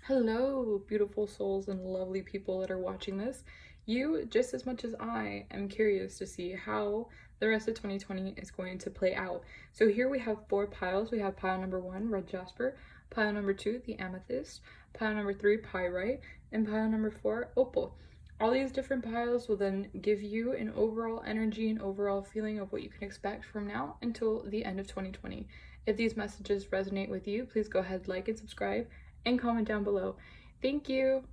Hello, beautiful souls and lovely people that are watching this. You, just as much as I, am curious to see how the rest of 2020 is going to play out. So here we have 4 piles. We have pile number 1, red jasper, pile number 2, the amethyst, pile number 3, pyrite, and pile number 4, opal. All these different piles will then give you an overall energy and overall feeling of what you can expect from now until the end of 2020. If these messages resonate with you, please go ahead, like and subscribe, and comment down below. Thank you.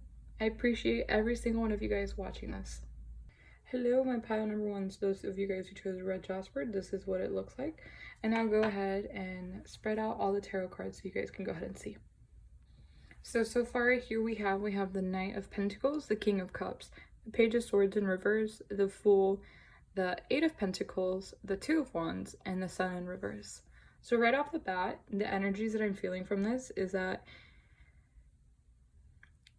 I appreciate every single one of you guys watching this. Hello, my pile number 1s, those of you guys who chose red jasper, this is what it looks like. And now go ahead and spread out all the tarot cards so you guys can go ahead and see. So far here we have the Knight of Pentacles, the King of Cups, the Page of Swords in reverse, the Fool, the 8 of Pentacles, the 2 of Wands, and the Sun in reverse. So right off the bat, the energies that I'm feeling from this is that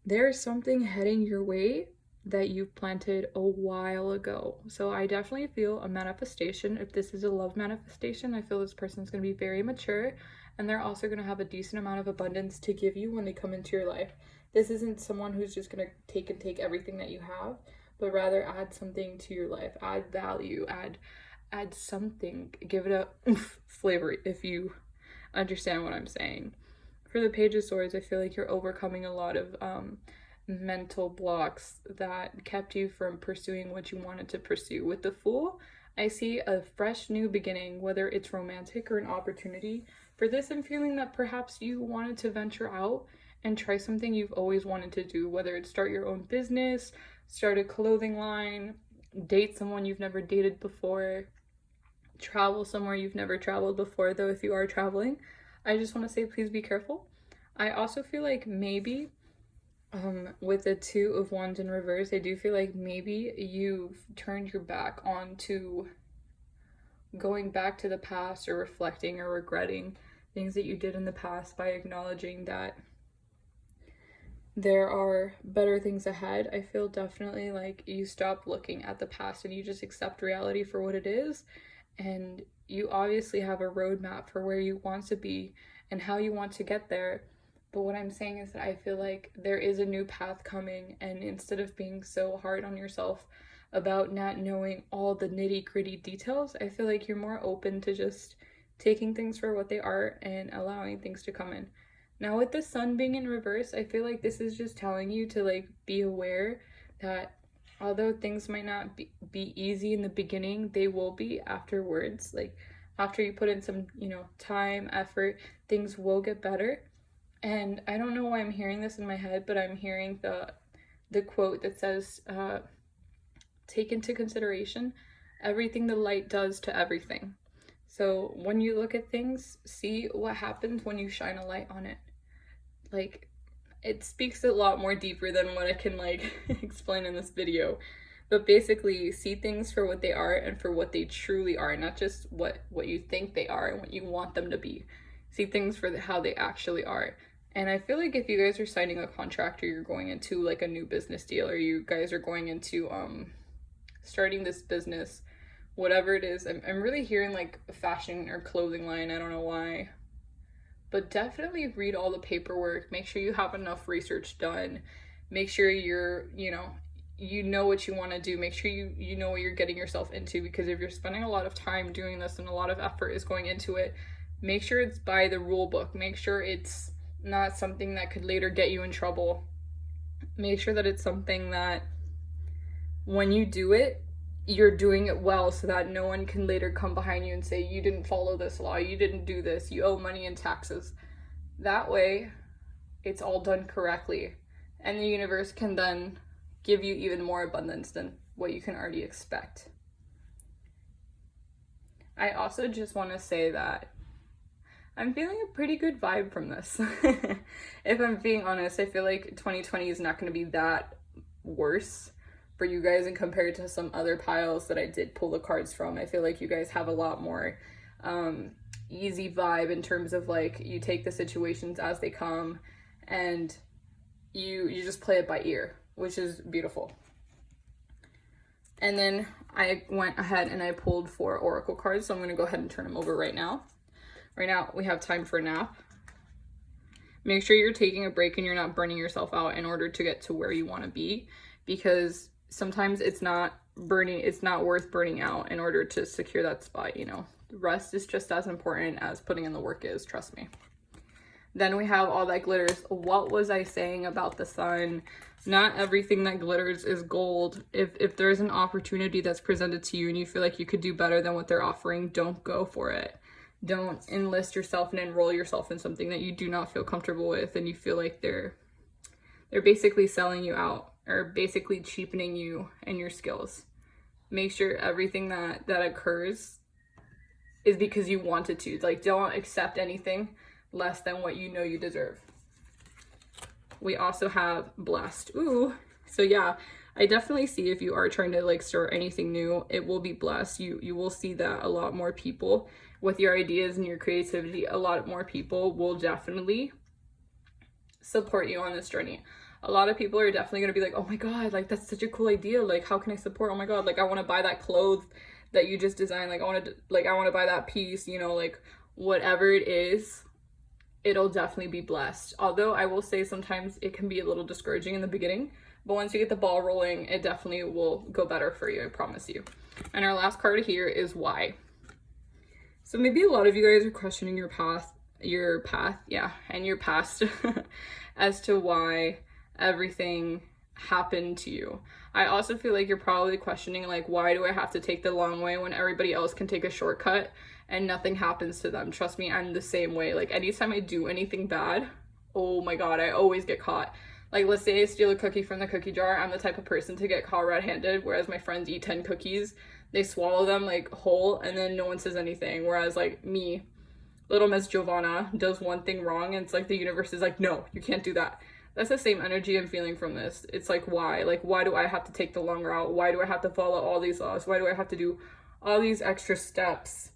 there's something heading your way that you've planted a while ago. So I definitely feel a manifestation. If this is a love manifestation, I feel this person's going to be very mature, and they're also going to have a decent amount of abundance to give you when they come into your life. This isn't someone who's just going to take everything that you have, but rather add something to your life, add value, add something, give it a flavor, if you understand what I'm saying. For the Page of Swords, I feel like you're overcoming a lot of mental blocks that kept you from pursuing what you wanted to pursue. With the Fool, I see a fresh new beginning, whether it's romantic or an opportunity. For this, I'm feeling that perhaps you wanted to venture out and try something you've always wanted to do, whether it's start your own business, start a clothing line, date someone you've never dated before, travel somewhere you've never traveled before, though if you are traveling, I just want to say please be careful. I also feel like maybe with the 2 of Wands in reverse, I do feel like maybe you've turned your back onto going back to the past or reflecting or regretting things that you did in the past by acknowledging that there are better things ahead. I feel definitely like you stop looking at the past and you just accept reality for what it is, and you obviously have a roadmap for where you want to be and how you want to get there. But what I'm saying is that I feel like there is a new path coming, and instead of being so hard on yourself about not knowing all the nitty-gritty details, I feel like you're more open to just taking things for what they are and allowing things to come in. Now with the Sun being in reverse, I feel like this is just telling you to like be aware that although things might not be easy in the beginning, they will be afterwards. Like after you put in some, time, effort, things will get better. And I don't know why I'm hearing this in my head, but I'm hearing the quote that says, take into consideration everything the light does to everything. So when you look at things, see what happens when you shine a light on it. Like, it speaks a lot more deeper than what I can explain in this video. But basically, see things for what they are and for what they truly are, not just what you think they are and what you want them to be. See things for how they actually are. And I feel like if you guys are signing a contract, or you're going into like a new business deal, or you guys are going into starting this business, whatever it is, I'm really hearing like a fashion or clothing line. I don't know why. But definitely read all the paperwork. Make sure you have enough research done. Make sure you're, you know what you want to do. Make sure you know what you're getting yourself into, because if you're spending a lot of time doing this and a lot of effort is going into it, make sure it's by the rule book. Make sure it's not something that could later get you in trouble. Make sure that it's something that when you do it, you're doing it well, so that no one can later come behind you and say you didn't follow this law, you didn't do this, you owe money and taxes. That way it's all done correctly, and the universe can then give you even more abundance than what you can already expect. I also just want to say that I'm feeling a pretty good vibe from this. If I'm being honest, I feel like 2020 is not going to be that worse for you guys and compared to some other piles that I did pull the cards from. I feel like you guys have a lot more easy vibe in terms of like you take the situations as they come and you just play it by ear, which is beautiful. And then I went ahead and I pulled 4 oracle cards, so I'm going to go ahead and turn them over right now. Right now we have time for a nap. Make sure you're taking a break and you're not burning yourself out in order to get to where you want to be, because sometimes it's not worth burning out in order to secure that spot, you know. Rest is just as important as putting in the work is, trust me. Then we have all that glitters. What was I saying about the sun? Not everything that glitters is gold. If there's an opportunity that's presented to you and you feel like you could do better than what they're offering, don't go for it. Don't enlist yourself and enroll yourself in something that you do not feel comfortable with and you feel like they're basically selling you out or basically cheapening you and your skills. Make sure everything that occurs is because you wanted to. Like, don't accept anything less than what you know you deserve. We also have blessed. Ooh, so yeah, I definitely see if you are trying to like start anything new, it will be blessed. You will see that a lot more people with your ideas and your creativity, a lot more people will definitely support you on this journey. A lot of people are definitely going to be like, oh my God, like that's such a cool idea. Like, how can I support? Oh my God, like I want to buy that clothes that you just designed. Like I want to buy that piece, you know, like whatever it is, it'll definitely be blessed. Although I will say sometimes it can be a little discouraging in the beginning, but once you get the ball rolling, it definitely will go better for you, I promise you. And our last card here is why. So maybe a lot of you guys are questioning your path, and your past as to why everything happened to you. I also feel like you're probably questioning, like, why do I have to take the long way when everybody else can take a shortcut and nothing happens to them? Trust me, I'm the same way. Like, anytime I do anything bad, oh my God, I always get caught. Like, let's say I steal a cookie from the cookie jar. I'm the type of person to get caught red-handed, whereas my friends eat 10 cookies. They swallow them, like, whole, and then no one says anything. Whereas, like, me, little Miss Giovanna, does one thing wrong, and it's like the universe is like, no, you can't do that. That's the same energy I'm feeling from this. It's like, why? Like, why do I have to take the long route? Why do I have to follow all these laws? Why do I have to do all these extra steps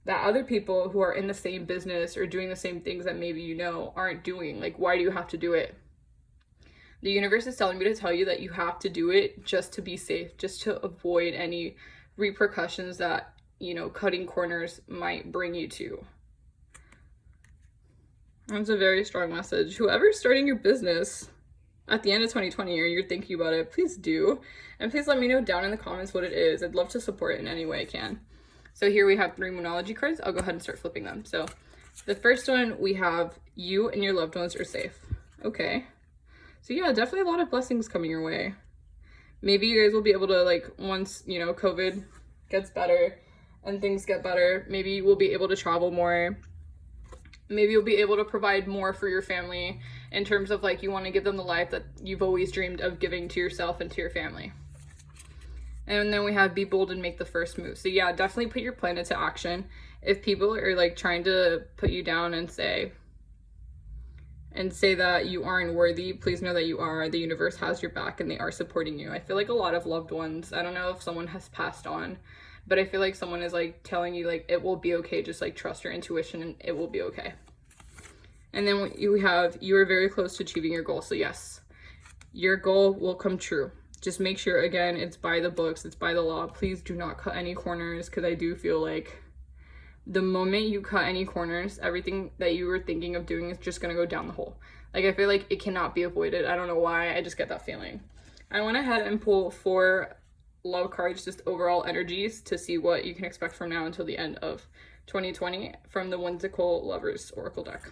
that other people who are in the same business or doing the same things that maybe you know aren't doing? Like, why do you have to do it? The universe is telling me to tell you that you have to do it just to be safe, just to avoid any repercussions that, you know, cutting corners might bring you to. That's a very strong message. Whoever's starting your business at the end of 2020 or you're thinking about it, please do. And please let me know down in the comments what it is. I'd love to support it in any way I can. So here we have 3 Monology cards. I'll go ahead and start flipping them. So the first one, we have you and your loved ones are safe. Okay. So yeah, definitely a lot of blessings coming your way. Maybe you guys will be able to, like, once, you know, COVID gets better and things get better, maybe we'll be able to travel more. Maybe you'll be able to provide more for your family in terms of, like, you want to give them the life that you've always dreamed of giving to yourself and to your family. And then we have be bold and make the first move. So yeah, definitely put your plan into action. If people are, like, trying to put you down and say that you aren't worthy, please know that you are. The universe has your back and they are supporting you. I feel like a lot of loved ones, I don't know if someone has passed on, but I feel like someone is, like, telling you, like, it will be okay. Just, like, trust your intuition and it will be okay. And then you have, you are very close to achieving your goal. So yes, your goal will come true. Just make sure, again, it's by the books, it's by the law. Please do not cut any corners, because I do feel like the moment you cut any corners, everything that you were thinking of doing is just going to go down the hole. Like, I feel like it cannot be avoided. I don't know why. I just get that feeling. I went ahead and pulled 4 love cards, just overall energies, to see what you can expect from now until the end of 2020 from the Whimsical Lover Oracle deck.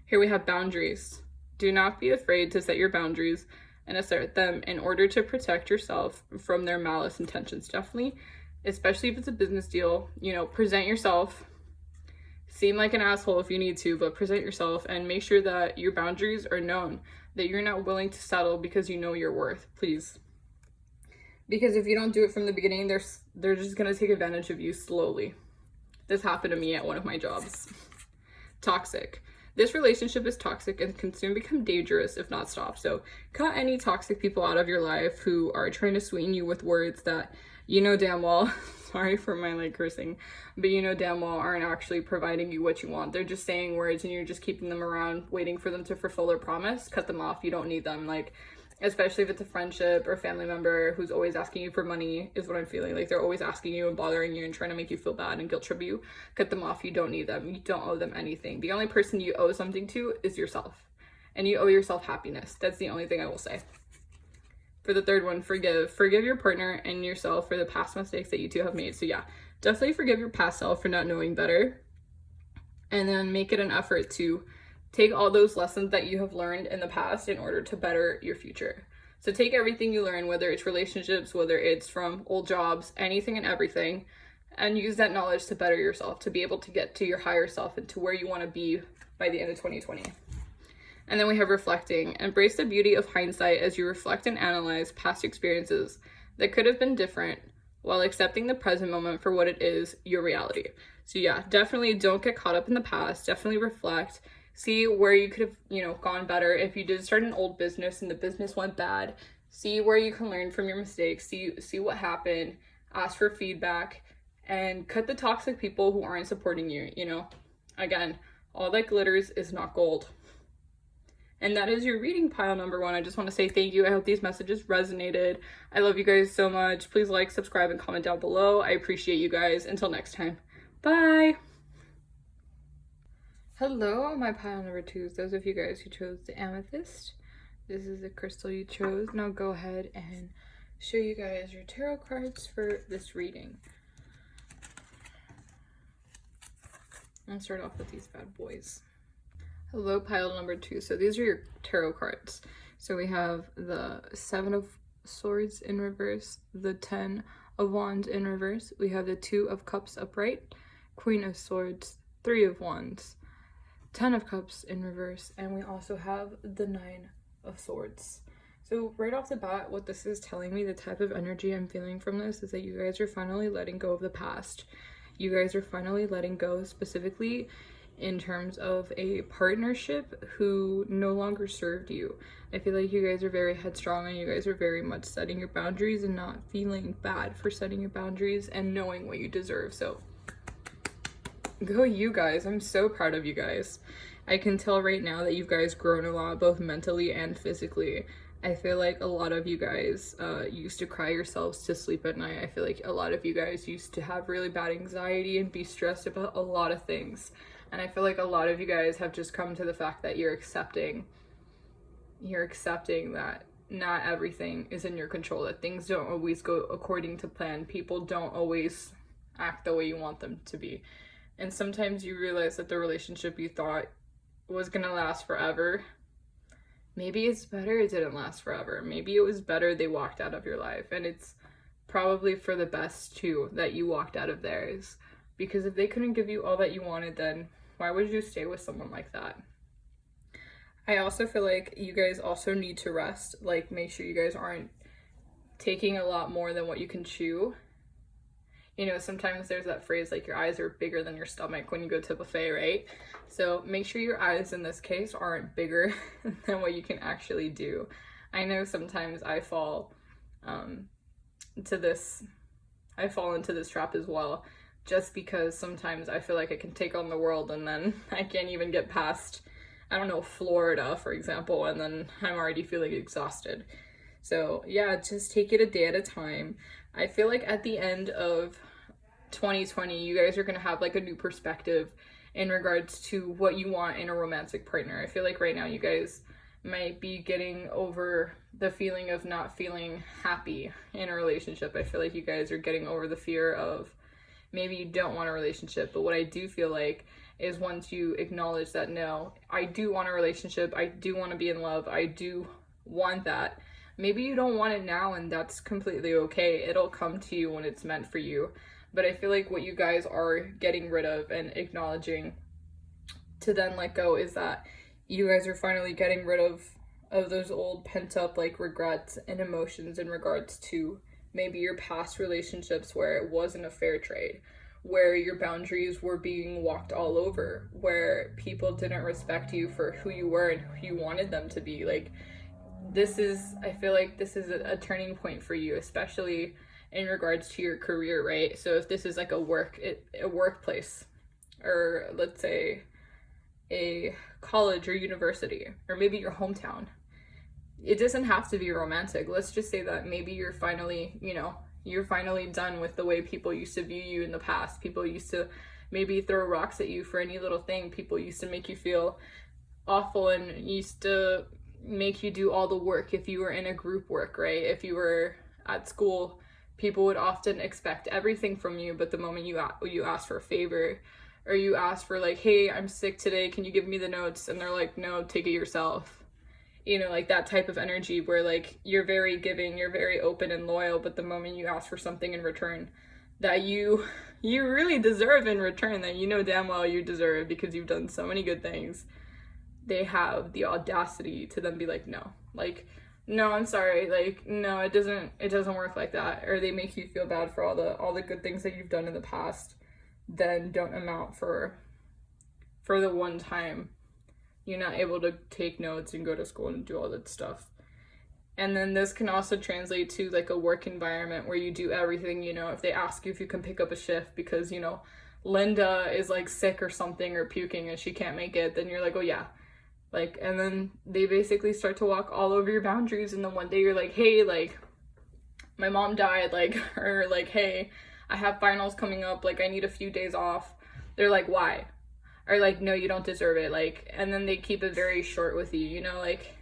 Here we have boundaries. Do not be afraid to set your boundaries and assert them in order to protect yourself from their malice intentions. Definitely, especially if it's a business deal, you know, present yourself. Seem like an asshole if you need to, but present yourself and make sure that your boundaries are known, that you're not willing to settle because you know your worth, please. Because if you don't do it from the beginning, they're just going to take advantage of you slowly. This happened to me at one of my jobs. Toxic. This relationship is toxic and can soon become dangerous if not stopped. So cut any toxic people out of your life who are trying to sweeten you with words that you know damn well, sorry for my, like, cursing, but you know damn well aren't actually providing you what you want. They're just saying words and you're just keeping them around, waiting for them to fulfill their promise. Cut them off. You don't need them. Like, especially if it's a friendship or family member who's always asking you for money, is what I'm feeling. Like they're always asking you and bothering you and trying to make you feel bad and guilt trip you. Cut them off. You don't need them. You don't owe them anything. The only person you owe something to is yourself, and you owe yourself happiness. That's the only thing I will say. For the third one, forgive your partner and yourself for the past mistakes that you two have made. So yeah, definitely forgive your past self for not knowing better, and then make it an effort to take all those lessons that you have learned in the past in order to better your future. So take everything you learn, whether it's relationships, whether it's from old jobs, anything and everything, and use that knowledge to better yourself, to be able to get to your higher self and to where you want to be by the end of 2020. And then we have reflecting. Embrace the beauty of hindsight as you reflect and analyze past experiences that could have been different, while accepting the present moment for what it is, your reality. So yeah, definitely don't get caught up in the past. Definitely reflect. See where you could have, gone better. If you did start an old business and the business went bad, see where you can learn from your mistakes. See what happened. Ask for feedback and cut the toxic people who aren't supporting you, Again, all that glitters is not gold. And that is your reading pile number 1. I just want to say thank you. I hope these messages resonated. I love you guys so much. Please like, subscribe, and comment down below. I appreciate you guys. Until next time. Bye. Hello, my pile number 2s. Those of you guys who chose the amethyst. This is the crystal you chose. And I'll go ahead and show you guys your tarot cards for this reading. I'll start off with these bad boys. Hello, pile number 2. So these are your tarot cards. So we have the 7 of Swords in reverse, the 10 of Wands in reverse. We have the 2 of Cups upright, Queen of Swords, 3 of Wands, 10 of Cups in reverse, and we also have the 9 of Swords. So right off the bat, what this is telling me, the type of energy I'm feeling from this, is that you guys are finally letting go of the past. You guys are finally letting go, specifically in terms of a partnership who no longer served you. I feel like you guys are very headstrong and you guys are very much setting your boundaries and not feeling bad for setting your boundaries and knowing what you deserve. So go you guys. I'm so proud of you guys. I can tell right now that you guys grown a lot, both mentally and physically. I feel like a lot of you guys used to cry yourselves to sleep at night. I feel like a lot of you guys used to have really bad anxiety and be stressed about a lot of things. And I feel like a lot of you guys have just come to the fact that you're accepting that not everything is in your control, that things don't always go according to plan. People don't always act the way you want them to be. And sometimes you realize that the relationship you thought was gonna last forever, maybe it's better it didn't last forever. Maybe it was better they walked out of your life. And it's probably for the best too that you walked out of theirs. Because if they couldn't give you all that you wanted, then why would you stay with someone like that? I also feel like you guys also need to rest. Like, make sure you guys aren't taking a lot more than what you can chew. Sometimes there's that phrase, like, your eyes are bigger than your stomach when you go to a buffet, right? So make sure your eyes in this case aren't bigger than what you can actually do. I know sometimes I fall into this trap as well. Just because sometimes I feel like I can take on the world and then I can't even get past, Florida, for example, and then I'm already feeling exhausted. So yeah, just take it a day at a time. I feel like at the end of 2020, you guys are going to have like a new perspective in regards to what you want in a romantic partner. I feel like right now you guys might be getting over the feeling of not feeling happy in a relationship. I feel like you guys are getting over the fear of maybe you don't want a relationship, but what I do feel like is once you acknowledge that, no, I do want a relationship, I do want to be in love, I do want that. Maybe you don't want it now, and that's completely okay. It'll come to you when it's meant for you. But I feel like what you guys are getting rid of and acknowledging to then let go is that you guys are finally getting rid of those old pent up like regrets and emotions in regards to maybe your past relationships where it wasn't a fair trade, where your boundaries were being walked all over, where people didn't respect you for who you were and who you wanted them to be. Like, I feel like this is a turning point for you, especially in regards to your career, right? So if this is like a workplace, or let's say a college or university, or maybe your hometown, it doesn't have to be romantic. Let's just say that maybe you're finally, you're finally done with the way people used to view you in the past. People used to maybe throw rocks at you for any little thing. People used to make you feel awful and used to make you do all the work if you were in a group work, right? If you were at school, people would often expect everything from you, but the moment you ask for a favor, or you ask for like, hey, I'm sick today, can you give me the notes? And they're like, no, take it yourself. Like that type of energy where like you're very giving, you're very open and loyal, but the moment you ask for something in return that you really deserve in return, that you know damn well you deserve because you've done so many good things, they have the audacity to then be like, no, I'm sorry, like, no, it doesn't work like that. Or they make you feel bad for all the good things that you've done in the past, then don't amount for the one time you're not able to take notes and go to school and do all that stuff. And then this can also translate to like a work environment where you do everything, if they ask you if you can pick up a shift because, Linda is like sick or something or puking and she can't make it, then you're like, oh yeah. Like, and then they basically start to walk all over your boundaries. And then one day you're like, hey, like, my mom died, like, or like, hey, I have finals coming up, like, I need a few days off. They're like, why? Or like, no, you don't deserve it. Like, and then they keep it very short with you, like,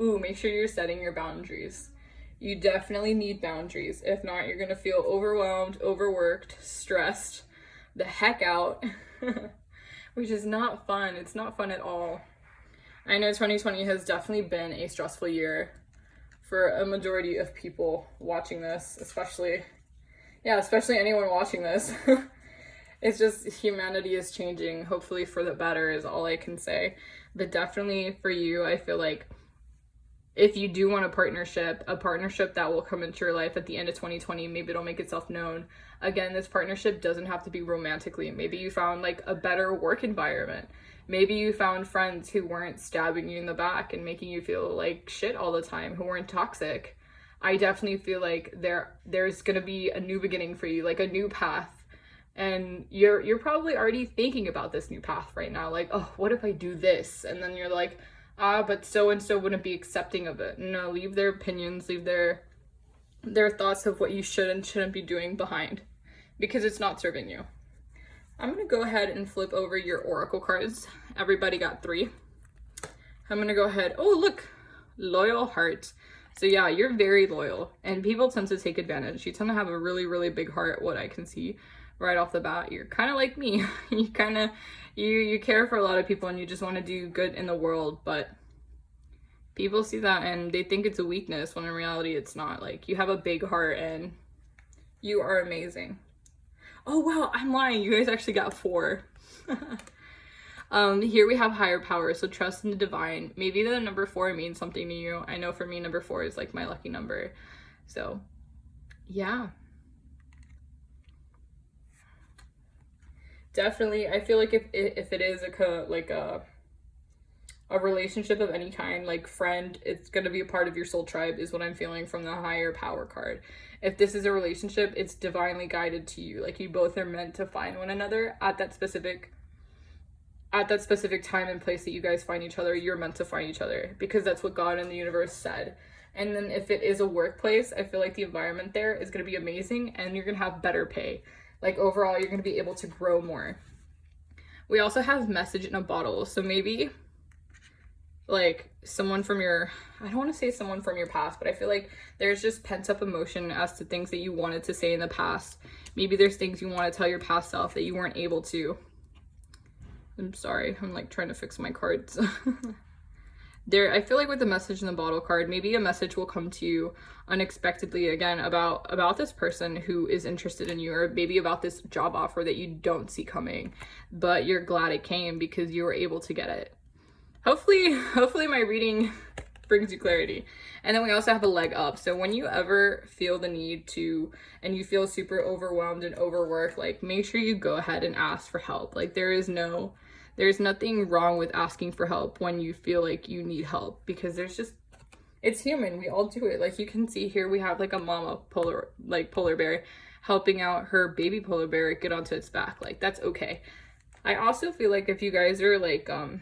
ooh, make sure you're setting your boundaries. You definitely need boundaries. If not, you're gonna feel overwhelmed, overworked, stressed the heck out, which is not fun. It's not fun at all. I know 2020 has definitely been a stressful year for a majority of people watching this, especially anyone watching this. It's just humanity is changing, hopefully for the better is all I can say. But definitely for you, I feel like if you do want a partnership that will come into your life at the end of 2020, maybe it'll make itself known. Again, this partnership doesn't have to be romantically. Maybe you found like a better work environment. Maybe you found friends who weren't stabbing you in the back and making you feel like shit all the time, who weren't toxic. I definitely feel like there's gonna be a new beginning for you, like a new path. And you're probably already thinking about this new path right now, like, oh, what if I do this? And then you're like, but so-and-so wouldn't be accepting of it. No, leave their opinions, leave their thoughts of what you should and shouldn't be doing behind, because it's not serving you. I'm gonna go ahead and flip over your oracle cards. Everybody got 3. I'm gonna go ahead, oh look, loyal heart. So yeah, you're very loyal, and people tend to take advantage. You tend to have a really, really big heart, what I can see right off the bat. You're kind of like me. You care for a lot of people and you just want to do good in the world, but people see that and they think it's a weakness when in reality it's not. Like, you have a big heart and you are amazing. Oh wow, I'm lying, you guys actually got 4. Here we have higher power, so trust in the divine. Maybe the number 4 means something to you. I know for me, number 4 is like my lucky number. So yeah, definitely, I feel like if it is a relationship of any kind, like friend, it's going to be a part of your soul tribe, is what I'm feeling from the higher power card. If this is a relationship, it's divinely guided to you. Like, you both are meant to find one another at that specific time and place that you guys find each other. You're meant to find each other because that's what God and the universe said. And then if it is a workplace, I feel like the environment there is going to be amazing and you're going to have better pay. Like, overall, you're going to be able to grow more. We also have message in a bottle. So maybe like someone from your, I don't want to say someone from your past, but I feel like there's just pent up emotion as to things that you wanted to say in the past. Maybe there's things you want to tell your past self that you weren't able to. I'm sorry, I'm like trying to fix my cards. I feel like with the message in the bottle card, maybe a message will come to you unexpectedly again about this person who is interested in you, or maybe about this job offer that you don't see coming, but you're glad it came because you were able to get it. Hopefully my reading brings you clarity. And then we also have a leg up. So when you ever feel the need to, and you feel super overwhelmed and overworked, like, make sure you go ahead and ask for help. Like, there's nothing wrong with asking for help when you feel like you need help, because it's human. We all do it. Like, you can see here we have like a mama polar bear helping out her baby polar bear get onto its back. Like, that's okay. I also feel like if you guys are like, I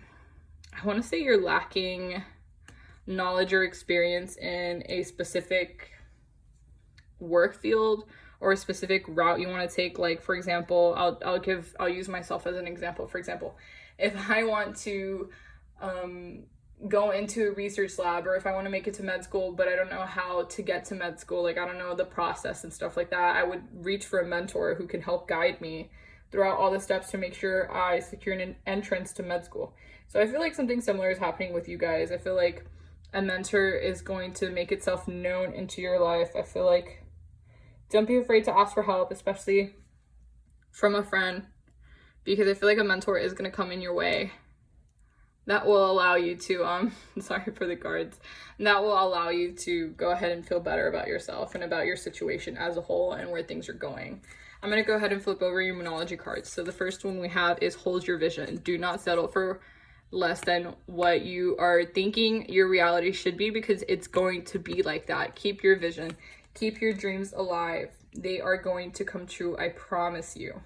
want to say you're lacking knowledge or experience in a specific work field or a specific route you want to take. Like, for example, I'll use myself as an example. For example, if I want to go into a research lab, or if I want to make it to med school, but I don't know how to get to med school, like I don't know the process and stuff like that, I would reach for a mentor who can help guide me throughout all the steps to make sure I secure an entrance to med school. So I feel like something similar is happening with you guys. I feel like a mentor is going to make itself known into your life. I feel like don't be afraid to ask for help, especially from a friend, because I feel like a mentor is going to come in your way that will allow you to, sorry for the cards, that will allow you to go ahead and feel better about yourself and about your situation as a whole and where things are going. I'm going to go ahead and flip over your Monology cards. So the first one we have is hold your vision. Do not settle for less than what you are thinking your reality should be, because it's going to be like that. Keep your vision. Keep your dreams alive. They are going to come true, I promise you.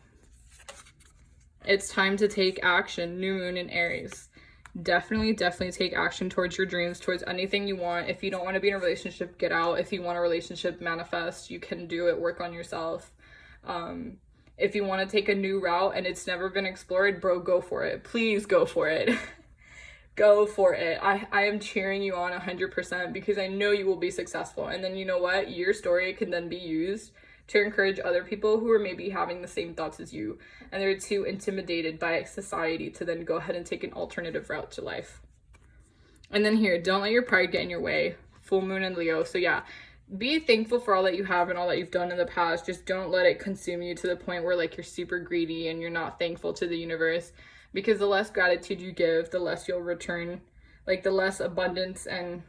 It's time to take action. New moon in Aries. Definitely take action towards your dreams, towards anything you want. If you don't want to be in a relationship, get out. If you want a relationship, manifest. You can do it. Work on yourself. If you want to take a new route and it's never been explored, bro, go for it. Please go for it. Go for it. I am cheering you on 100% because I know you will be successful. And then you know what? Your story can then be used to encourage other people who are maybe having the same thoughts as you, and they're too intimidated by society to then go ahead and take an alternative route to life. And then here, don't let your pride get in your way. Full moon in Leo. So yeah, be thankful for all that you have and all that you've done in the past. Just don't let it consume you to the point where like you're super greedy and you're not thankful to the universe, because the less gratitude you give, the less you'll return. Like the less abundance and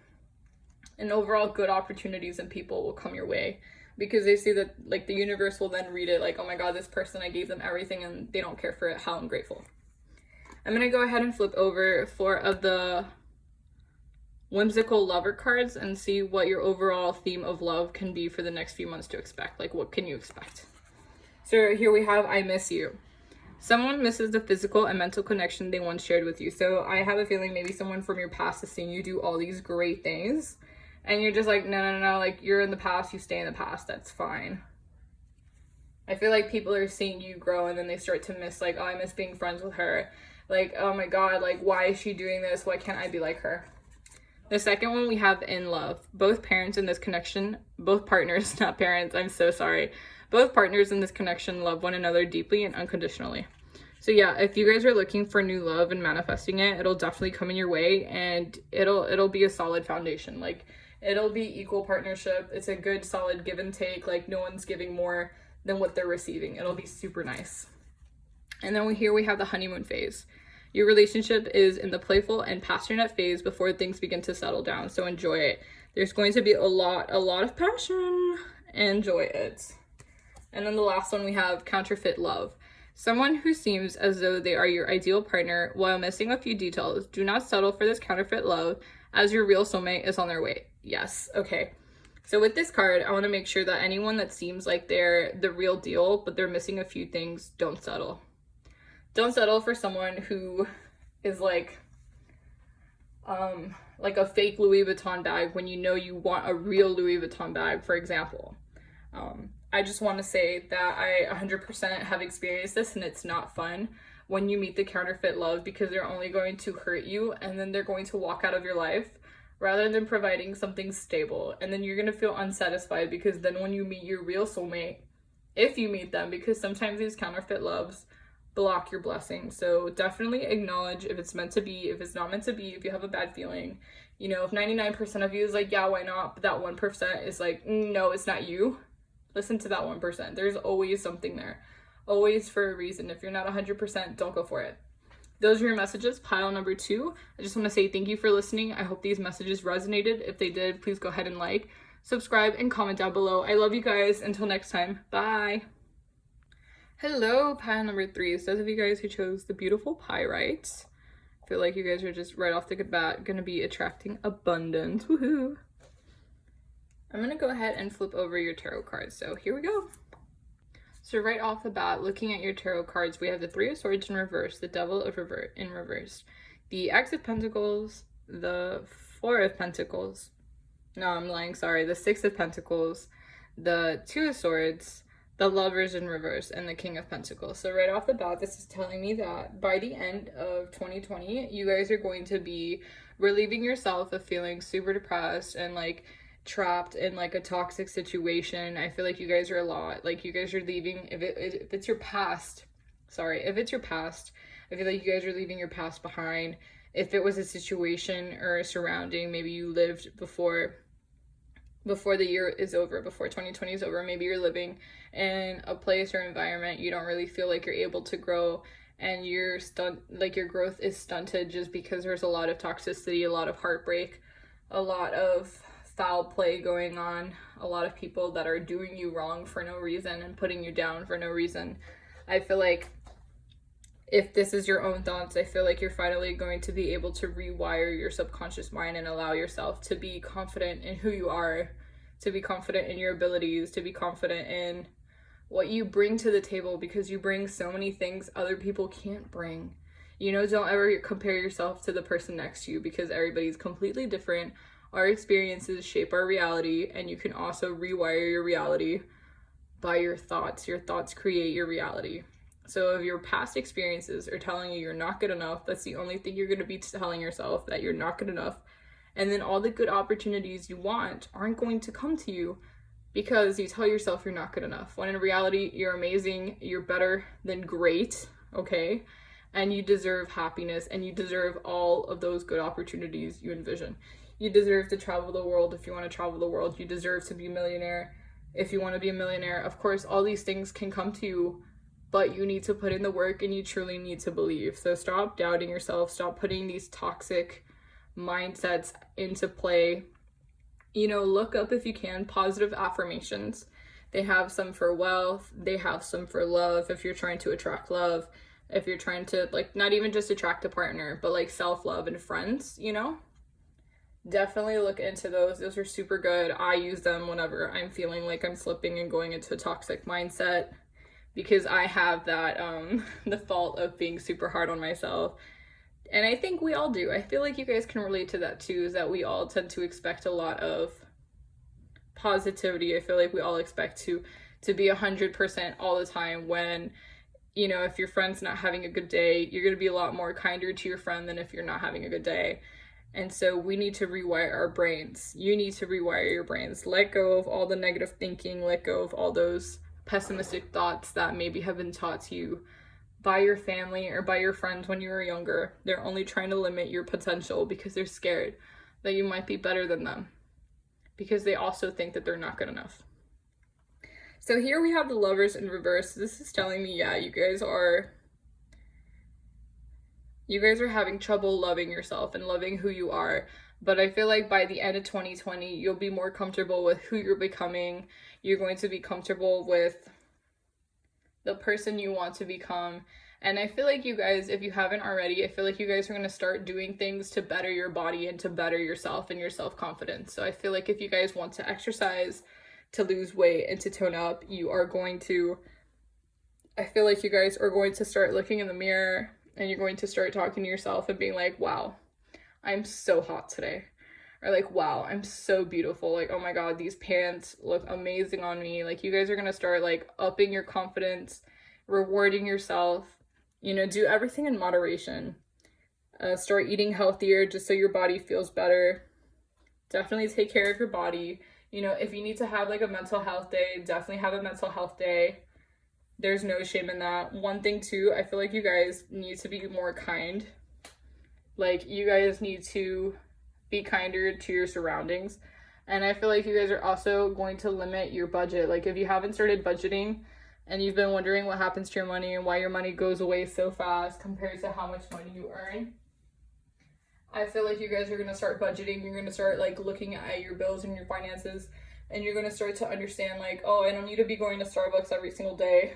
overall good opportunities and people will come your way, because they see that like the universe will then read it like, oh my god, this person, I gave them everything and they don't care for it. How ungrateful. I'm gonna go ahead and flip over 4 of the Whimsical Lover cards and see what your overall theme of love can be for the next few months to expect. Like, what can you expect? So here we have I miss you. Someone misses the physical and mental connection they once shared with you. So I have a feeling maybe someone from your past is seeing you do all these great things and you're just like, no, like you're in the past, you stay in the past, that's fine. I feel like people are seeing you grow and then they start to miss, like, oh, I miss being friends with her. Like, oh my god, like, why is she doing this? Why can't I be like her? The second one we have in love. Both parents in this connection, both partners, not parents, I'm so sorry. Both partners in this connection love one another deeply and unconditionally. So yeah, if you guys are looking for new love and manifesting it, it'll definitely come in your way, and it'll be a solid foundation. Like, it'll be equal partnership. It's a good solid give and take. Like, no one's giving more than what they're receiving. It'll be super nice. And then here we have the honeymoon phase. Your relationship is in the playful and passionate phase before things begin to settle down. So enjoy it. There's going to be a lot of passion. Enjoy it. And then the last one we have counterfeit love. Someone who seems as though they are your ideal partner while missing a few details. Do not settle for this counterfeit love, as your real soulmate is on their way. Yes, okay. So with this card, I want to make sure that anyone that seems like they're the real deal, but they're missing a few things, don't settle. Don't settle for someone who is like a fake Louis Vuitton bag when you know you want a real Louis Vuitton bag, for example. I just want to say that I 100% have experienced this, and it's not fun when you meet the counterfeit love, because they're only going to hurt you and then they're going to walk out of your life rather than providing something stable. And then you're going to feel unsatisfied, because then when you meet your real soulmate, if you meet them, because sometimes these counterfeit loves block your blessing. So definitely acknowledge if it's meant to be, if it's not meant to be, if you have a bad feeling. You know, if 99% of you is like, yeah, why not? But that 1% is like, no, it's not you. Listen to that 1%. There's always something there. Always for a reason. If you're not 100%, don't go for it. Those are your messages, pile number 2. I just want to say thank you for listening. I hope these messages resonated. If they did, please go ahead and like, subscribe, and comment down below. I love you guys. Until next time. Bye. Hello, pile number 3. So those of you guys who chose the beautiful pyrite, I feel like you guys are just right off the bat going to be attracting abundance. Woohoo! I'm going to go ahead and flip over your tarot cards. So here we go. So right off the bat, looking at your tarot cards, we have the 3 of Swords in reverse, the Devil in reverse, the Ace of Pentacles, the Four of Pentacles. No, I'm lying, sorry. The Six of Pentacles, the Two of Swords, the Lovers in reverse, and the King of Pentacles. So right off the bat, this is telling me that by the end of 2020, you guys are going to be relieving yourself of feeling super depressed and like trapped in like a toxic situation. I feel like you guys are you guys are leaving, if it's your past, if it's your past, I feel like you guys are leaving your past behind. If it was a situation or a surrounding, maybe you lived before the year is over, before 2020 is over, maybe you're living in a place or environment you don't really feel like you're able to grow, and your growth is stunted just because there's a lot of toxicity, a lot of heartbreak, a lot of foul play going on, a lot of people that are doing you wrong for no reason and putting you down for no reason. I feel like if this is your own thoughts, I feel like you're finally going to be able to rewire your subconscious mind and allow yourself to be confident in who you are, to be confident in your abilities, to be confident in what you bring to the table, because you bring so many things other people can't bring. You know, don't ever compare yourself to the person next to you, because everybody's completely different. Our experiences shape our reality, and you can also rewire your reality by your thoughts. Your thoughts create your reality. So if your past experiences are telling you you're not good enough, that's the only thing you're going to be telling yourself, that you're not good enough. And then all the good opportunities you want aren't going to come to you because you tell yourself you're not good enough. When in reality, you're amazing, you're better than great, okay? And you deserve happiness, and you deserve all of those good opportunities you envision. You deserve to travel the world if you want to travel the world. You deserve to be a millionaire if you want to be a millionaire. Of course, all these things can come to you, but you need to put in the work, and you truly need to believe. So stop doubting yourself. Stop putting these toxic mindsets into play. You know, look up, if you can, positive affirmations. They have some for wealth. They have some for love, if you're trying to attract love. If you're trying to, like, not even just attract a partner, but like self-love and friends, you know? Definitely look into those. Those are super good. I use them whenever I'm feeling like I'm slipping and going into a toxic mindset, because I have that the fault of being super hard on myself. And I think we all do. I feel like you guys can relate to that too, is that we all tend to expect a lot of positivity. I feel like we all expect to be 100% all the time, when, you know, if your friend's not having a good day, you're going to be a lot more kinder to your friend than if you're not having a good day. And so we need to rewire our brains. You need to rewire your brains. Let go of all the negative thinking. Let go of all those pessimistic thoughts that maybe have been taught to you by your family or by your friends when you were younger. They're only trying to limit your potential because they're scared that you might be better than them, because they also think that they're not good enough. So here we have the Lovers in reverse. This is telling me, yeah, you guys are having trouble loving yourself and loving who you are. But I feel like by the end of 2020, you'll be more comfortable with who you're becoming. You're going to be comfortable with the person you want to become. And I feel like you guys, if you haven't already, I feel like you guys are going to start doing things to better your body and to better yourself and your self-confidence. So I feel like if you guys want to exercise, to lose weight, and to tone up, I feel like you guys are going to start looking in the mirror, and you're going to start talking to yourself and being like, wow, I'm so hot today. Or like, wow, I'm so beautiful. Like, oh my God, these pants look amazing on me. Like, you guys are going to start like upping your confidence, rewarding yourself, you know, do everything in moderation. Start eating healthier just so your body feels better. Definitely take care of your body. You know, if you need to have like a mental health day, definitely have a mental health day. There's no shame in that. One thing too, I feel like you guys need to be more kind. Like, you guys need to be kinder to your surroundings. And I feel like you guys are also going to limit your budget. Like, if you haven't started budgeting and you've been wondering what happens to your money and why your money goes away so fast compared to how much money you earn, I feel like you guys are going to start budgeting. You're going to start like looking at your bills and your finances, and you're going to start to understand like, oh, I don't need to be going to Starbucks every single day,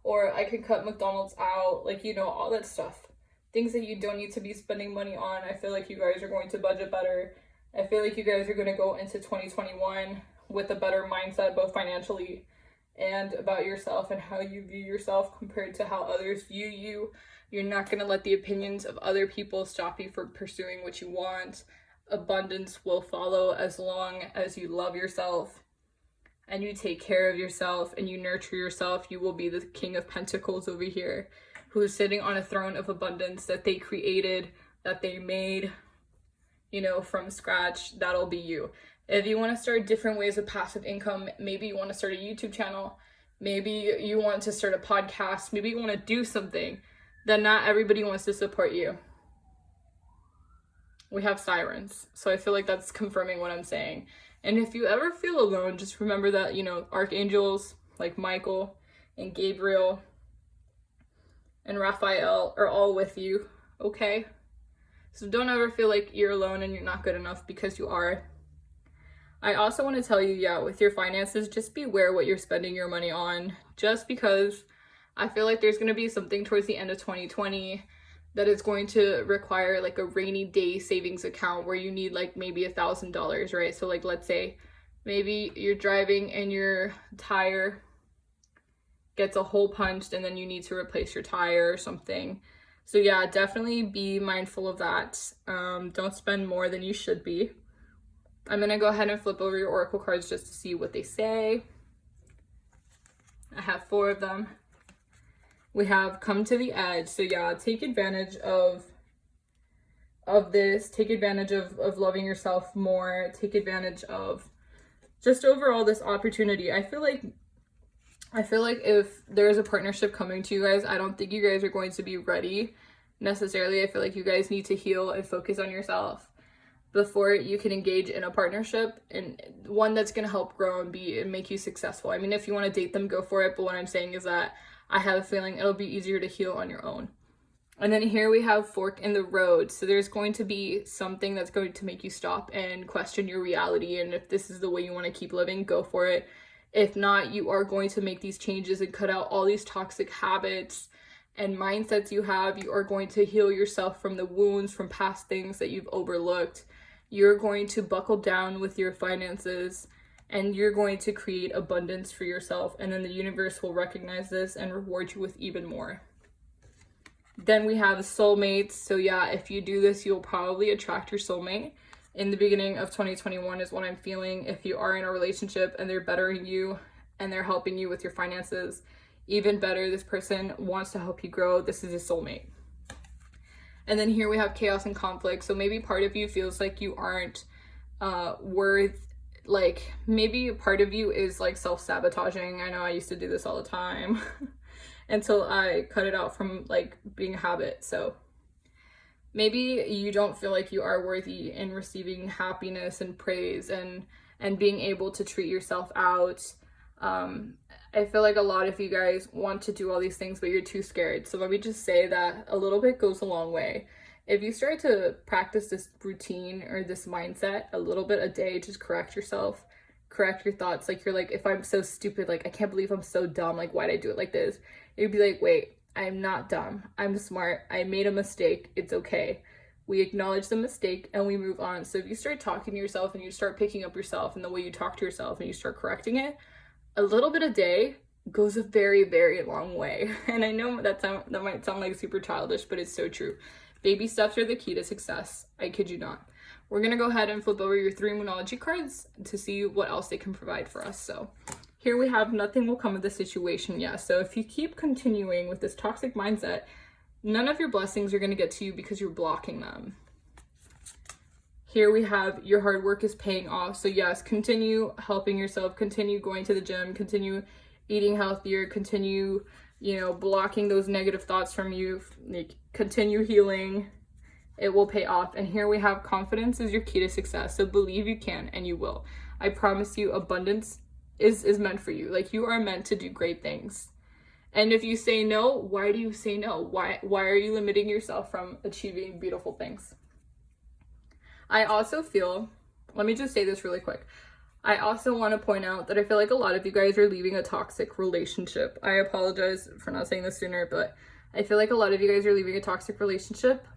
or I can cut McDonald's out, like, you know, all that stuff. Things that you don't need to be spending money on. I feel like you guys are going to budget better. I feel like you guys are going to go into 2021 with a better mindset, both financially and about yourself and how you view yourself compared to how others view you. You're not going to let the opinions of other people stop you from pursuing what you want. abundance will follow as long as you love yourself and you take care of yourself and you nurture yourself. You will be the King of Pentacles over here, who is sitting on a throne of abundance that they created, that they made, you know, from scratch. That'll be you. If you want to start different ways of passive income, maybe you want to start a YouTube channel, maybe you want to start a podcast, maybe you want to do something, then not everybody wants to support you. We have sirens. So I feel like that's confirming what I'm saying. And if you ever feel alone, just remember that, you know, archangels like Michael and Gabriel and Raphael are all with you, okay? So don't ever feel like you're alone and you're not good enough, because you are. I also want to tell you, yeah, with your finances, just beware what you're spending your money on, just because I feel like there's going to be something towards the end of 2020 that is going to require like a rainy day savings account where you need like maybe $1,000, right? So like, let's say maybe you're driving and your tire gets a hole punched and then you need to replace your tire or something. So yeah, definitely be mindful of that. Don't spend more than you should be. I'm going to go ahead and flip over your oracle cards just to see what they say. I have 4 of them. We have come to the edge. So yeah, take advantage of this. Take advantage of loving yourself more. Take advantage of just overall this opportunity. I feel like if there is a partnership coming to you guys, I don't think you guys are going to be ready necessarily. I feel like you guys need to heal and focus on yourself before you can engage in a partnership, and one that's going to help grow and make you successful. I mean, if you want to date them, go for it. But what I'm saying is that I have a feeling it'll be easier to heal on your own. And then here we have fork in the road. So there's going to be something that's going to make you stop and question your reality. And if this is the way you want to keep living, go for it. If not, you are going to make these changes and cut out all these toxic habits and mindsets you have. You are going to heal yourself from the wounds, from past things that you've overlooked. You're going to buckle down with your finances, and you're going to create abundance for yourself. And then the universe will recognize this and reward you with even more. Then we have soulmates. So yeah, if you do this, you'll probably attract your soulmate in the beginning of 2021 is what I'm feeling. If you are in a relationship and they're bettering you and they're helping you with your finances, even better, this person wants to help you grow. This is a soulmate. And then here we have chaos and conflict. So maybe part of you feels like you aren't worth, like maybe part of you is like self-sabotaging. I know I used to do this all the time until I cut it out from like being a habit. So maybe you don't feel like you are worthy in receiving happiness and praise and being able to treat yourself out. I feel like a lot of you guys want to do all these things, but you're too scared. So let me just say that a little bit goes a long way. If you start to practice this routine or this mindset a little bit a day, just correct yourself, correct your thoughts. Like you're like, if I'm so stupid, like I can't believe I'm so dumb, like why'd I do it like this? You'd be like, wait, I'm not dumb. I'm smart. I made a mistake. It's okay. We acknowledge the mistake and we move on. So if you start talking to yourself and you start picking up yourself and the way you talk to yourself and you start correcting it, a little bit a day goes a very, very long way. And I know that might sound like super childish, but it's so true. Baby steps are the key to success. I kid you not. We're going to go ahead and flip over your 3 Monology cards to see what else they can provide for us. So here we have nothing will come of the situation. Yeah, so if you keep continuing with this toxic mindset, none of your blessings are going to get to you because you're blocking them. Here we have your hard work is paying off. So yes, continue helping yourself, continue going to the gym, continue eating healthier, continue, blocking those negative thoughts from you, like continue healing. It will pay off. And here we have confidence is your key to success. So believe you can and you will. I promise you abundance is meant for you. Like you are meant to do great things. And if you say no, why do you say no? Why are you limiting yourself from achieving beautiful things? I also feel, let me just say this really quick. I also want to point out that I feel like a lot of you guys are leaving a toxic relationship. I apologize for not saying this sooner, but I feel like a lot of you guys are leaving a toxic relationship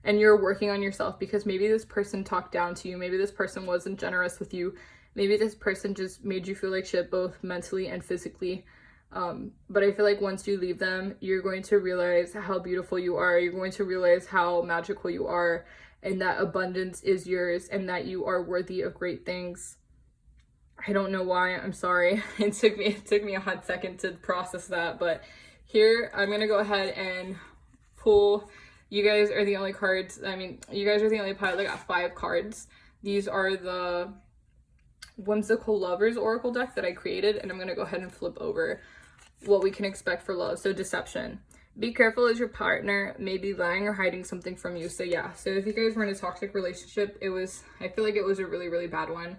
and you're working on yourself because maybe this person talked down to you. Maybe this person wasn't generous with you. Maybe this person just made you feel like shit, both mentally and physically. But I feel like once you leave them, you're going to realize how beautiful you are. You're going to realize how magical you are. and that abundance is yours and that you are worthy of great things. I don't know why, I'm sorry. It took me a hot second to process that, but here I'm gonna go ahead and pull. You guys are the only cards, you guys are the only pile that got 5 cards. These are the Whimsical Lovers Oracle deck that I created, and I'm gonna go ahead and flip over what we can expect for love. So deception. Be careful as your partner may be lying or hiding something from you. So yeah, so if you guys were in a toxic relationship, I feel like it was a really, really bad one.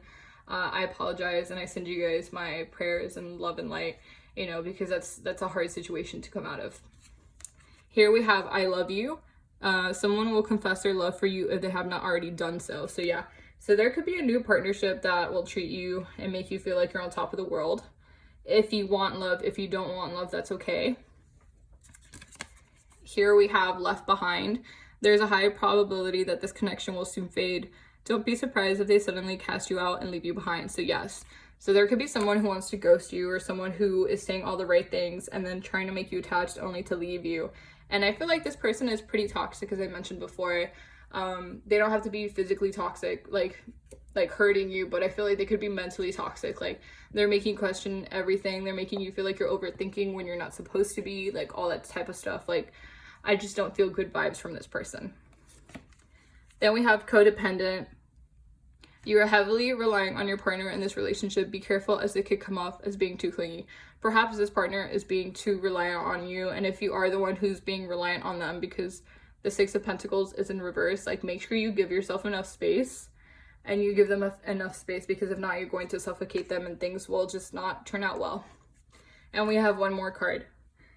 I apologize, and I send you guys my prayers and love and light, you know, because that's a hard situation to come out of. Here we have I love you. Someone will confess their love for you if they have not already done so. So yeah, so there could be a new partnership that will treat you and make you feel like you're on top of the world. If you want love, if you don't want love, that's okay. Here we have left behind. There's a high probability that this connection will soon fade. Don't be surprised if they suddenly cast you out and leave you behind. So yes, so there could be someone who wants to ghost you, or someone who is saying all the right things and then trying to make you attached only to leave you. And I feel like this person is pretty toxic, as I mentioned before. They don't have to be physically toxic, like hurting you, but I feel like they could be mentally toxic. Like they're making you question everything. They're making you feel like you're overthinking when you're not supposed to be, like all that type of stuff. Like I just don't feel good vibes from this person. Then we have codependent. You are heavily relying on your partner in this relationship. Be careful, as it could come off as being too clingy. Perhaps this partner is being too reliant on you, and if you are the one who's being reliant on them, because the 6 of Pentacles is in reverse, like make sure you give yourself enough space, and you give them enough space, because if not, you're going to suffocate them and things will just not turn out well. And we have one more card,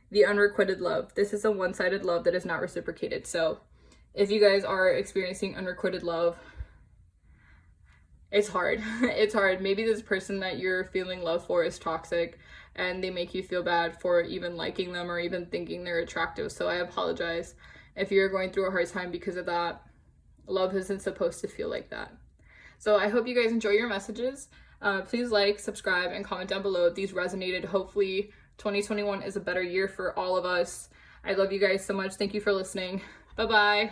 the unrequited love. This is a one-sided love that is not reciprocated. So if you guys are experiencing unrequited love, it's hard. It's hard. Maybe this person that you're feeling love for is toxic and they make you feel bad for even liking them or even thinking they're attractive. So I apologize if you're going through a hard time because of that. Love isn't supposed to feel like that. So I hope you guys enjoy your messages. Please like, subscribe, and comment down below if these resonated. Hopefully 2021 is a better year for all of us. I love you guys so much. Thank you for listening. Bye-bye.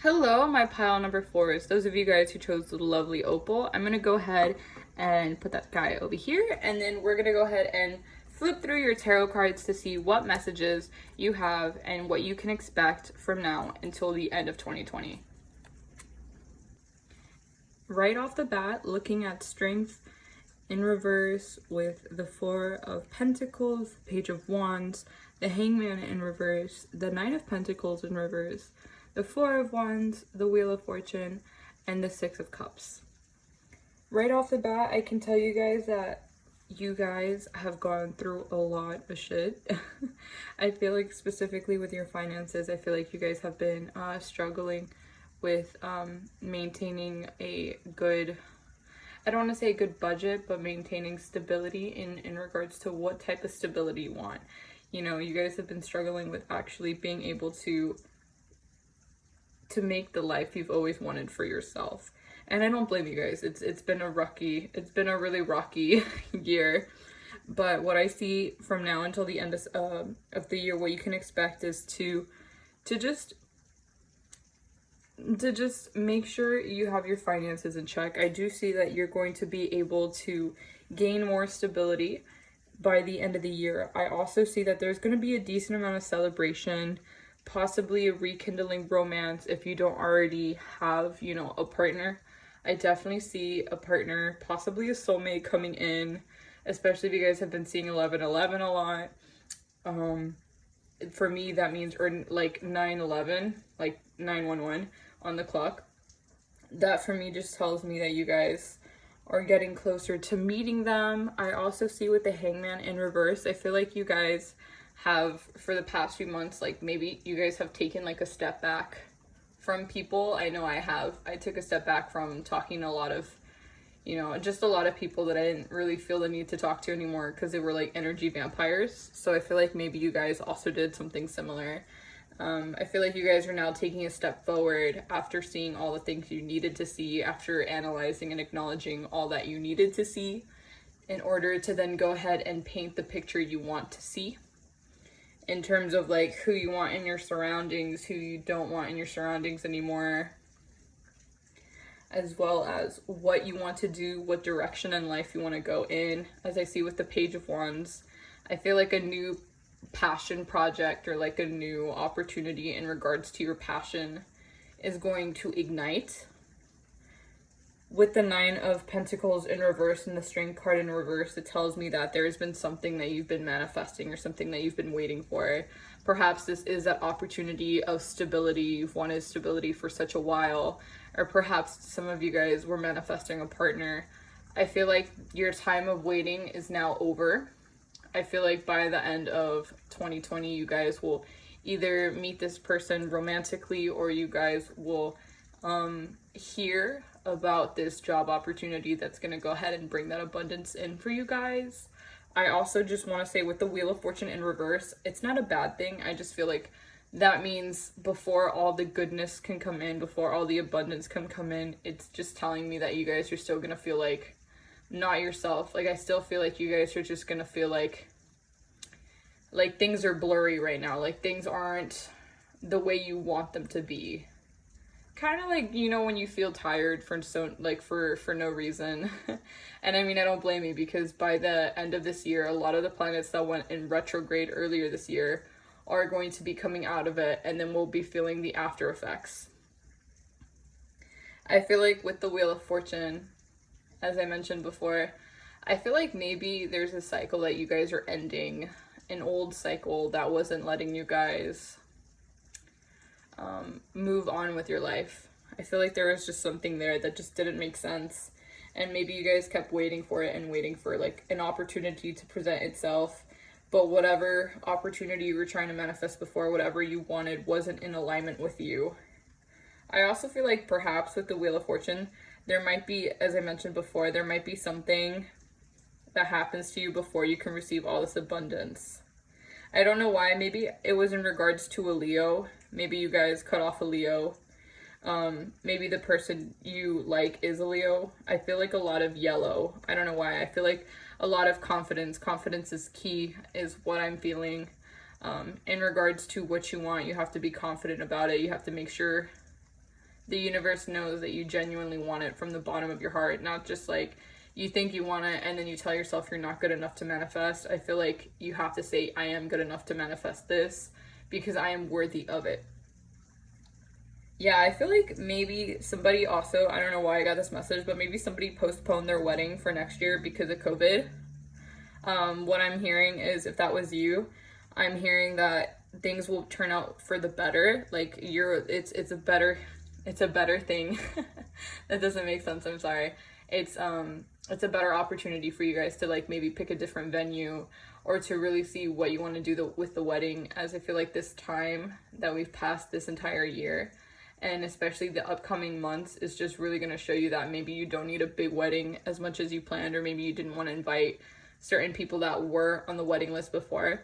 Hello, my pile number 4s. Those of you guys who chose the lovely opal, I'm going to go ahead and put that guy over here, and then we're going to go ahead and flip through your tarot cards to see what messages you have and what you can expect from now until the end of 2020. Right off the bat, looking at strength in reverse with the 4 of Pentacles, Page of Wands, the Hangman in reverse, the 9 of Pentacles in reverse, the 4 of Wands, the Wheel of Fortune, and the 6 of Cups. Right off the bat, I can tell you guys that you guys have gone through a lot of shit. I feel like specifically with your finances, I feel like you guys have been struggling with maintaining a good, I don't want to say a good budget, but maintaining stability in regards to what type of stability you want. You know, you guys have been struggling with actually being able to make the life you've always wanted for yourself. And I don't blame you guys. It's been a really rocky year. But what I see from now until the end of the year, what you can expect is to just make sure you have your finances in check. I do see that you're going to be able to gain more stability by the end of the year. I also see that there's going to be a decent amount of celebration, possibly a rekindling romance if you don't already have, you know, a partner. I definitely see a partner, possibly a soulmate coming in, especially if you guys have been seeing 1111 a lot. For me, that means, or like 911, like 911 on the clock. That for me just tells me that you guys are getting closer to meeting them. I also see with the Hangman in reverse, I feel like you guys have, for the past few months, like maybe you guys have taken like a step back from people. I know I have. I took a step back from talking to a lot of, you know, just a lot of people that I didn't really feel the need to talk to anymore because they were like energy vampires. So I feel like maybe you guys also did something similar. I feel like you guys are now taking a step forward after seeing all the things you needed to see, after analyzing and acknowledging all that you needed to see in order to then go ahead and paint the picture you want to see in terms of like who you want in your surroundings, who you don't want in your surroundings anymore. as well as what you want to do, what direction in life you want to go in. As I see with the Page of Wands, I feel like a new passion project or like a new opportunity in regards to your passion is going to ignite. With the Nine of Pentacles in reverse and the Strength card in reverse, it tells me that there has been something that you've been manifesting or something that you've been waiting for. Perhaps this is that opportunity of stability. You've wanted stability for such a while, or perhaps some of you guys were manifesting a partner. I feel like your time of waiting is now over. I feel like by the end of 2020, you guys will either meet this person romantically, or you guys will hear about this job opportunity that's going to go ahead and bring that abundance in for you guys. I also just want to say with the Wheel of Fortune in reverse, it's not a bad thing. I just feel like that means before all the goodness can come in, before all the abundance can come in, it's just telling me that you guys are still going to feel like not yourself. Like, I still feel like you guys are just going to feel like things are blurry right now. Like, things aren't the way you want them to be. Kind of like, you know, when you feel tired for no reason. And I mean, I don't blame you, because by the end of this year, a lot of the planets that went in retrograde earlier this year are going to be coming out of it, and then we'll be feeling the after effects. I feel like with the Wheel of Fortune, as I mentioned before, I feel like maybe there's a cycle that you guys are ending, an old cycle that wasn't letting you guys move on with your life. I feel like there was just something there that just didn't make sense, and maybe you guys kept waiting for it and waiting for like an opportunity to present itself, but whatever opportunity you were trying to manifest before, whatever you wanted, wasn't in alignment with you. I also feel like perhaps with the Wheel of Fortune, there might be, as I mentioned before, there might be something that happens to you before you can receive all this abundance. I don't know why. Maybe it was in regards to a Leo. Maybe you guys cut off a Leo. Maybe the person you like is a Leo. I feel like a lot of yellow. I don't know why. I feel like a lot of confidence. Confidence is key, is what I'm feeling. In regards to what you want, you have to be confident about it. You have to make sure the universe knows that you genuinely want it from the bottom of your heart, not just like you think you want it and then you tell yourself you're not good enough to manifest. I feel like you have to say, I am good enough to manifest this because I am worthy of it. Yeah, I feel like maybe somebody also, I don't know why I got this message, but maybe somebody postponed their wedding for next year because of COVID. What I'm hearing is, if that was you, I'm hearing that things will turn out for the better. Like, it's a better thing. That doesn't make sense, I'm sorry. It's a better opportunity for you guys to like maybe pick a different venue, or to really see what you want to do with the wedding, as I feel like this time that we've passed this entire year, and especially the upcoming months, is just really going to show you that maybe you don't need a big wedding as much as you planned, or maybe you didn't want to invite certain people that were on the wedding list before.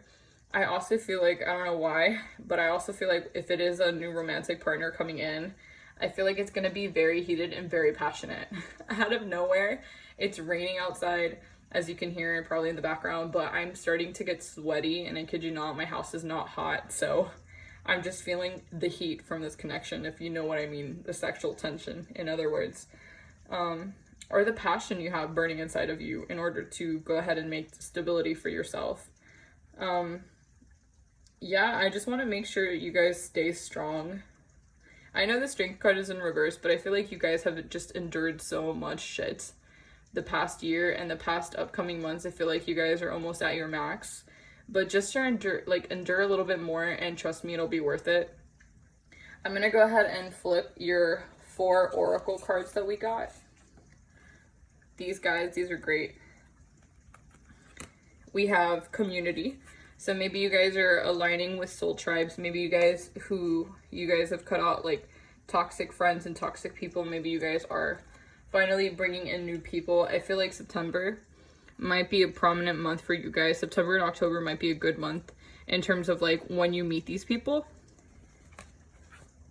I also feel like, I don't know why, but I also feel like if it is a new romantic partner coming in, I feel like it's going to be very heated and very passionate. Out of nowhere, it's raining outside, as you can hear probably in the background, but I'm starting to get sweaty, and I kid you not, my house is not hot, so I'm just feeling the heat from this connection, if you know what I mean, the sexual tension, in other words, or the passion you have burning inside of you in order to go ahead and make stability for yourself. Yeah, I just want to make sure you guys stay strong. I know the Strength card is in reverse, but I feel like you guys have just endured so much shit the past year and the past upcoming months. I feel like you guys are almost at your max, but just to endure a little bit more, and trust me, it'll be worth it. I'm gonna go ahead and flip your 4 oracle cards that we got. These guys, these are great. We have community. So maybe you guys are aligning with soul tribes. Maybe you guys have cut out like toxic friends and toxic people. Maybe you guys are finally bringing in new people. I feel like September might be a prominent month for you guys. September and October might be a good month in terms of like when you meet these people.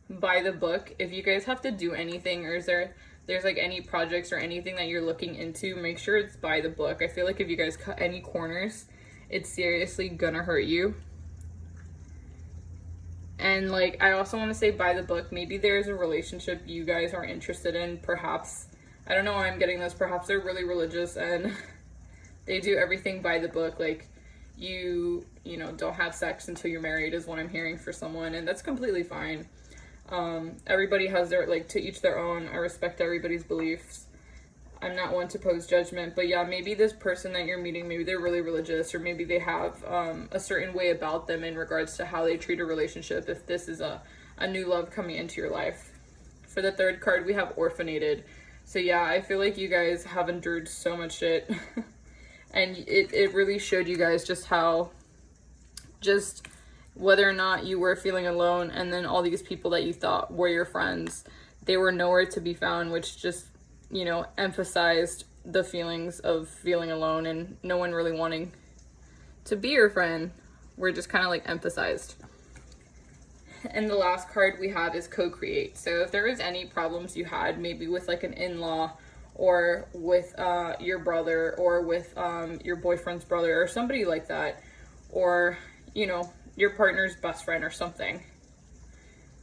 By the book, if you guys have to do anything, or there's like any projects or anything that you're looking into, make sure it's by the book. I feel like if you guys cut any corners, it's seriously gonna hurt you. And like, I also want to say by the book, maybe there's a relationship you guys are interested in. Perhaps, I don't know why I'm getting this, perhaps they're really religious and they do everything by the book. Like, you know, don't have sex until you're married is what I'm hearing for someone, and that's completely fine. Everybody has their, like, to each their own. I respect everybody's beliefs. I'm not one to pose judgment, but yeah, maybe this person that you're meeting, maybe they're really religious, or maybe they have a certain way about them in regards to how they treat a relationship, if this is a new love coming into your life. For the third card, we have orphanated. So yeah, I feel like you guys have endured so much shit. And it really showed you guys just how, just whether or not you were feeling alone, and then all these people that you thought were your friends, they were nowhere to be found, which just, you know, emphasized the feelings of feeling alone and no one really wanting to be your friend. We're just kind of like emphasized. And the last card we have is co-create. So if there was any problems you had, maybe with like an in-law, or with your brother, or with your boyfriend's brother, or somebody like that, or, you know, your partner's best friend or something,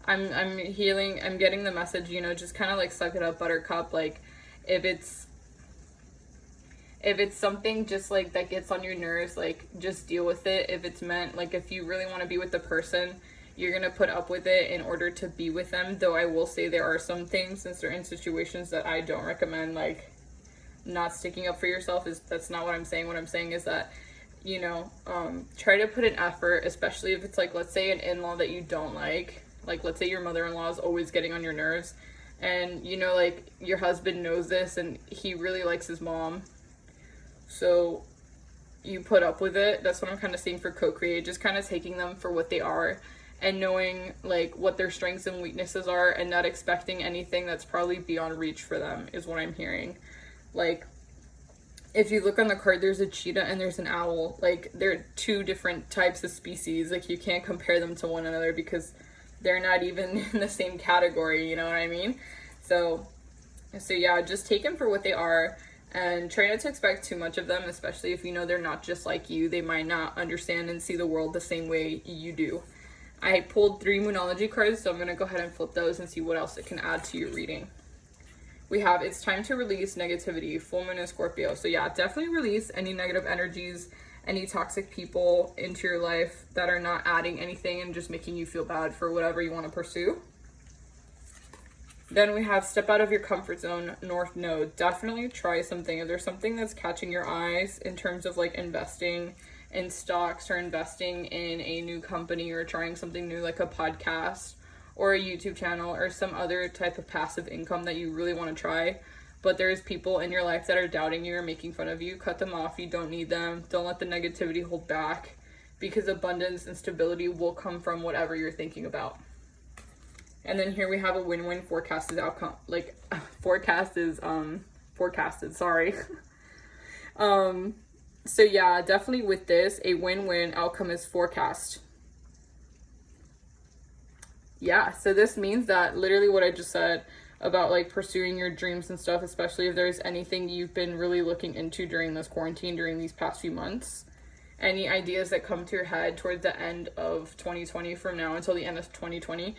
I'm getting the message, you know, just kind of like suck it up, buttercup. Like, if it's something just like that gets on your nerves, like, just deal with it. If it's meant, like, if you really want to be with the person, you're gonna put up with it in order to be with them. Though I will say there are some things in certain situations that I don't recommend, like not sticking up for yourself. That's not what I'm saying. What I'm saying is that, you know, try to put an effort, especially if it's like, let's say an in-law that you don't like let's say your mother-in-law is always getting on your nerves, and you know, like, your husband knows this and he really likes his mom, so you put up with it. That's what I'm kind of seeing for co-create, just kind of taking them for what they are and knowing like what their strengths and weaknesses are, and not expecting anything that's probably beyond reach for them is what I'm hearing. Like, if you look on the card, there's a cheetah and there's an owl. Like, they're two different types of species. Like, you can't compare them to one another because they're not even in the same category, you know what I mean? So yeah, just take them for what they are and try not to expect too much of them, especially if you know they're not just like you. They might not understand and see the world the same way you do. I pulled 3 Monology cards, so I'm going to go ahead and flip those and see what else it can add to your reading. We have, it's time to release negativity, full moon in Scorpio. So yeah, definitely release any negative energies, any toxic people into your life that are not adding anything and just making you feel bad for whatever you want to pursue. Then we have step out of your comfort zone, North Node. Definitely try something. If there's something that's catching your eyes in terms of like investing in stocks or investing in a new company or trying something new like a podcast or a YouTube channel or some other type of passive income that you really want to try, but there's people in your life that are doubting you or making fun of you, cut them off. You don't need them. Don't let the negativity hold back, because abundance and stability will come from whatever you're thinking about. And then here we have a win-win forecasted outcome. Like, forecasted, sorry. So yeah, definitely with this, a win-win outcome is forecast. Yeah, so this means that literally what I just said about like pursuing your dreams and stuff, especially if there's anything you've been really looking into during this quarantine, during these past few months, any ideas that come to your head towards the end of 2020, from now until the end of 2020,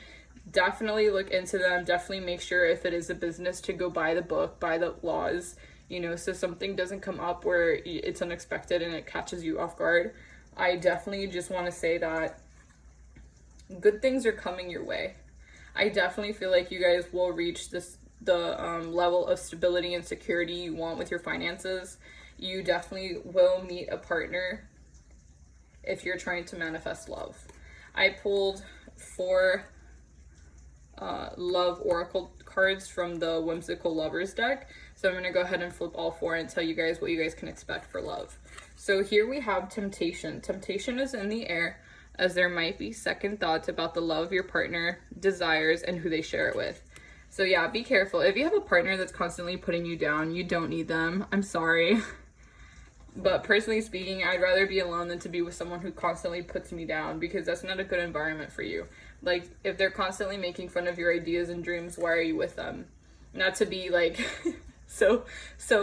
definitely look into them. Definitely make sure, if it is a business, to go buy the book, buy the laws, you know, so something doesn't come up where it's unexpected and it catches you off guard. I definitely just want to say that good things are coming your way. I definitely feel like you guys will reach the level of stability and security you want with your finances. You definitely will meet a partner if you're trying to manifest love. I pulled 4 love oracle cards from the Whimsical Lovers deck. So I'm going to go ahead and flip all 4 and tell you guys what you guys can expect for love. So here we have temptation. Temptation is in the air, as there might be second thoughts about the love your partner desires and who they share it with. So yeah, be careful. If you have a partner that's constantly putting you down, you don't need them. I'm sorry. But personally speaking, I'd rather be alone than to be with someone who constantly puts me down, because that's not a good environment for you. Like, if they're constantly making fun of your ideas and dreams, why are you with them? Not to be like so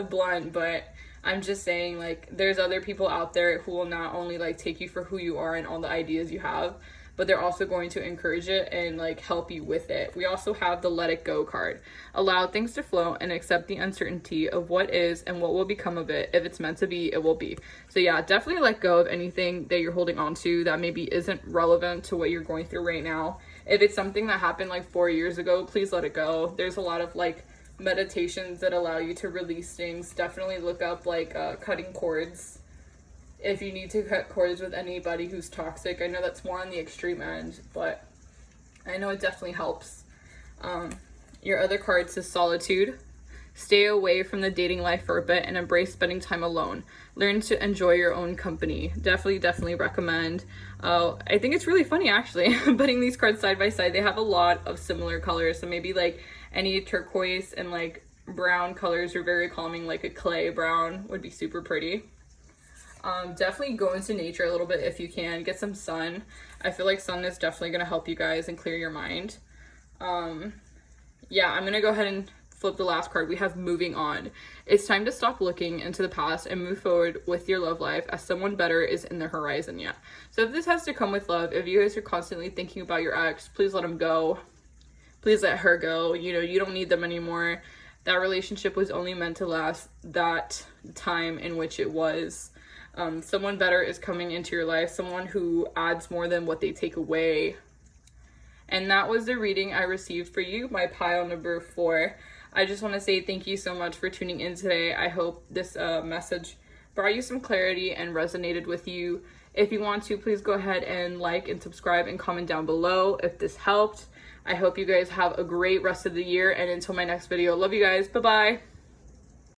blunt, but I'm just saying, like, there's other people out there who will not only like take you for who you are and all the ideas you have, but they're also going to encourage it and like help you with it. We also have the Let It Go card. Allow things to flow and accept the uncertainty of what is and what will become of it. If it's meant to be, it will be. So yeah, definitely let go of anything that you're holding on to that maybe isn't relevant to what you're going through right now. If it's something that happened like 4 years ago, please let it go. There's a lot of like meditations that allow you to release things. Definitely look up like cutting cords if you need to cut cords with anybody who's toxic. I know that's more on the extreme end, but I know it definitely helps. Your other card says Solitude. Stay away from the dating life for a bit and embrace spending time alone. Learn to enjoy your own company. Definitely recommend. I think it's really funny actually putting these cards side by side. They have a lot of similar colors, so maybe like any turquoise and like brown colors are very calming, like a clay brown would be super pretty. Definitely go into nature a little bit if you can. Get some sun. I feel like sun is definitely going to help you guys and clear your mind. Yeah, I'm going to go ahead and flip the last card. We have Moving On. It's time to stop looking into the past and move forward with your love life as someone better is in the horizon yet. So if this has to come with love, if you guys are constantly thinking about your ex, please let him go. Please let her go. You know, you don't need them anymore. That relationship was only meant to last that time in which it was. Someone better is coming into your life, someone who adds more than what they take away. And that was the reading I received for you, my pile number 4. I just want to say thank you so much for tuning in today. I hope this message brought you some clarity and resonated with you. If you want to, please go ahead and like and subscribe and comment down below if this helped. I hope you guys have a great rest of the year, and until my next video, love you guys. Bye-bye.